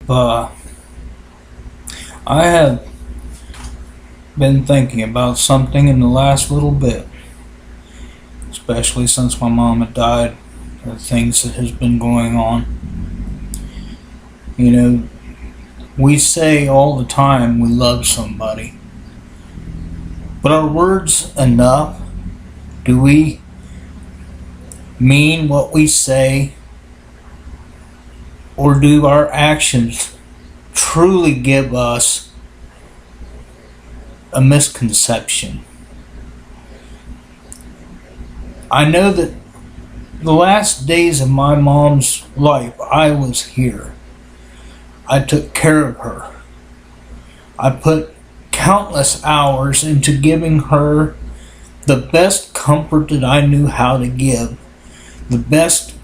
I have been thinking about something in the last little bit, especially since my mom had died, the things that has been going on. You know, we say all the time we love somebody, but are words enough? Do we mean what we say, or do our actions truly give us a misconception? I know that the last days of my mom's life, I was here. I took care of her. I put countless hours into giving her the best comfort that I knew how to give, the best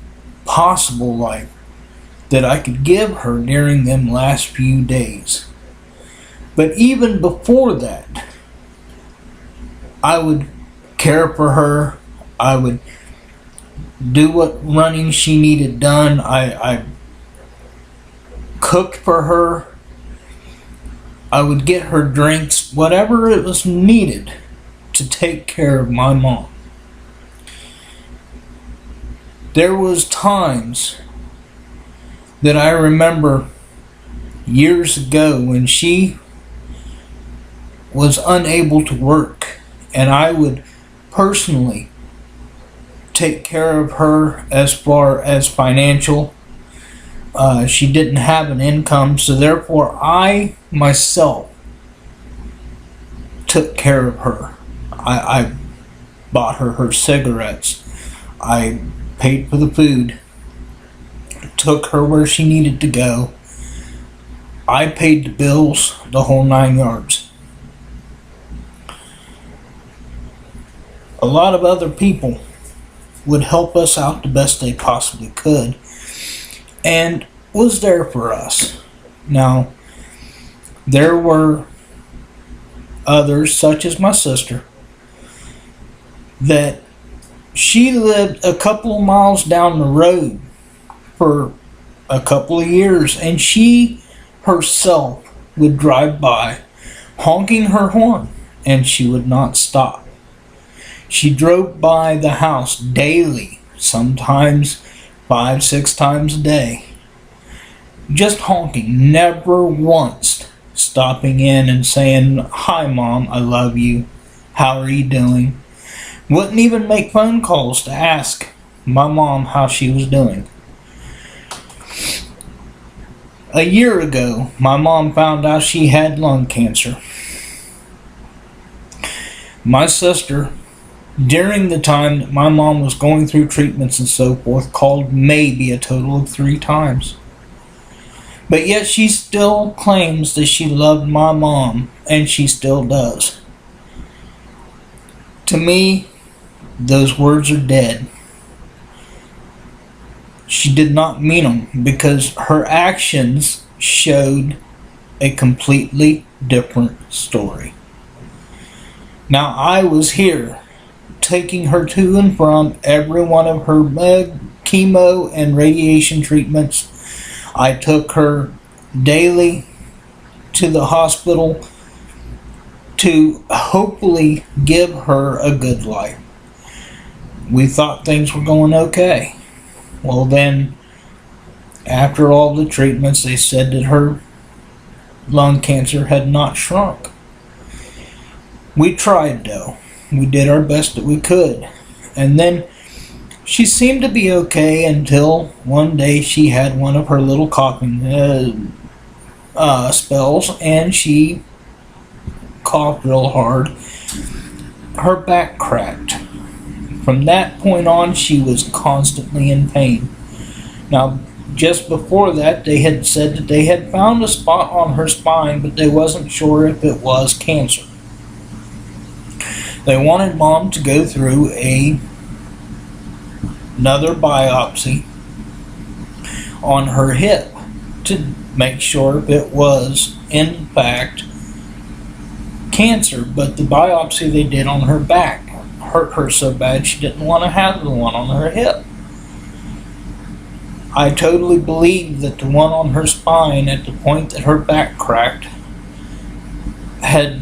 possible life that I could give her during them last few days. But even before that, I would care for her. I would do what running she needed done. I cooked for her. I would get her drinks, whatever it was needed to take care of my mom. There was times that I remember years ago when she was unable to work, and I would personally take care of her as far as financial. She didn't have an income, so therefore I myself took care of her. I bought her cigarettes. I paid for the food. Took her where she needed to go. I paid the bills, the whole 9 yards. A lot of other people would help us out the best they possibly could and was there for us. Now, there were others, such as my sister, that she lived a couple of miles down the road for a couple of years, and she herself would drive by honking her horn, and she would not stop. She drove by the house daily, sometimes 5-6 times a day, just honking, never once stopping in and saying, "Hi Mom, I love you, how are you doing?" Wouldn't even make phone calls to ask my mom how she was doing. A year ago, my mom found out she had lung cancer. My sister, during the time that my mom was going through treatments and so forth, called maybe a total of 3 times. But yet she still claims that she loved my mom, and she still does. To me, those words are dead. She did not mean them, because her actions showed a completely different story. Now, I was here taking her to and from every one of her chemo and radiation treatments. I took her daily to the hospital to hopefully give her a good life. We thought things were going okay. Well then, after all the treatments, they said that her lung cancer had not shrunk. We tried though. We did our best that we could. And then she seemed to be okay until one day she had one of her little coughing spells, and she coughed real hard. Her back cracked. From that point on, she was constantly in pain. Now, just before that, they had said that they had found a spot on her spine, but they wasn't sure if it was cancer. They wanted Mom to go through another biopsy on her hip to make sure if it was, in fact, cancer. But the biopsy they did on her back hurt her so bad she didn't want to have the one on her hip. I totally believe that the one on her spine at the point that her back cracked had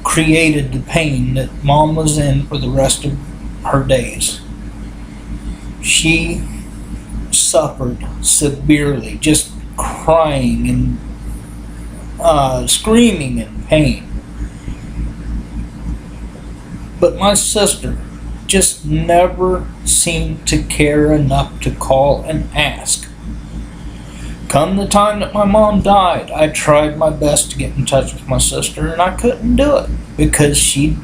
created the pain that Mom was in for the rest of her days. She suffered severely, just crying and screaming in pain. But my sister just never seemed to care enough to call and ask. Come the time that my mom died, I tried my best to get in touch with my sister, and I couldn't do it because she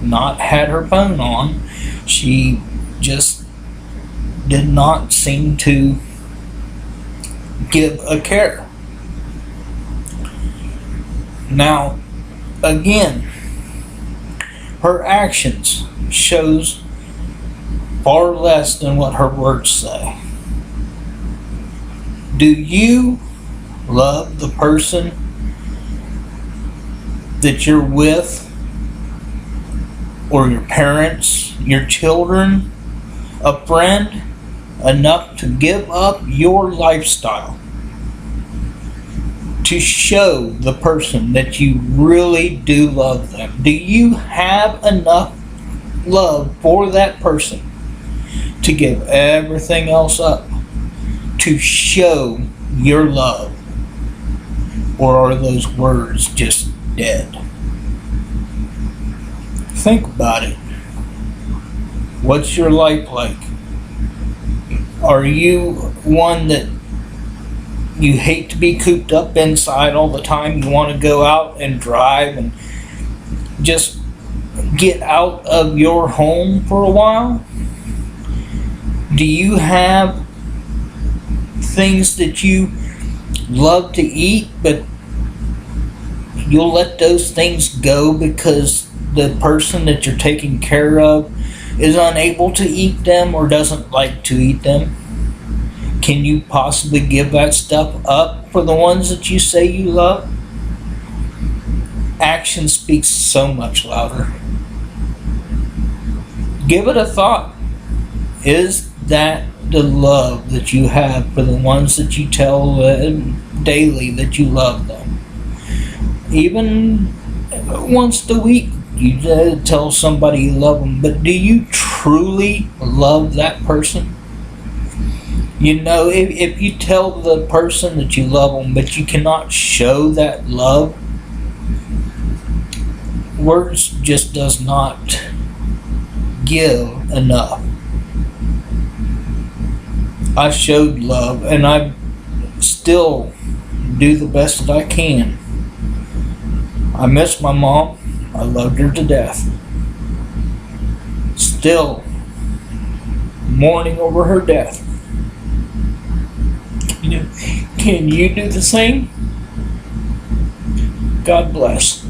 not had her phone on. She just did not seem to give a care. Now, again, her actions shows far less than what her words say. Do you love the person that you're with, or your parents, your children, a friend, enough to give up your lifestyle to show the person that you really do love them? Do you have enough love for that person to give everything else up to show your love? Or are those words just dead? Think about it. What's your life like? Are you one that you hate to be cooped up inside all the time? You want to go out and drive and just get out of your home for a while? Do you have things that you love to eat, but you'll let those things go because the person that you're taking care of is unable to eat them or doesn't like to eat them? Can you possibly give that stuff up for the ones that you say you love? Action speaks so much louder. Give it a thought. Is that the love that you have for the ones that you tell daily that you love them? Even once a week you tell somebody you love them, but do you truly love that person? You know, if you tell the person that you love them, but you cannot show that love, words just does not give enough. I showed love, and I still do the best that I can. I miss my mom. I loved her to death. Still mourning over her death. Can you do the same? God bless.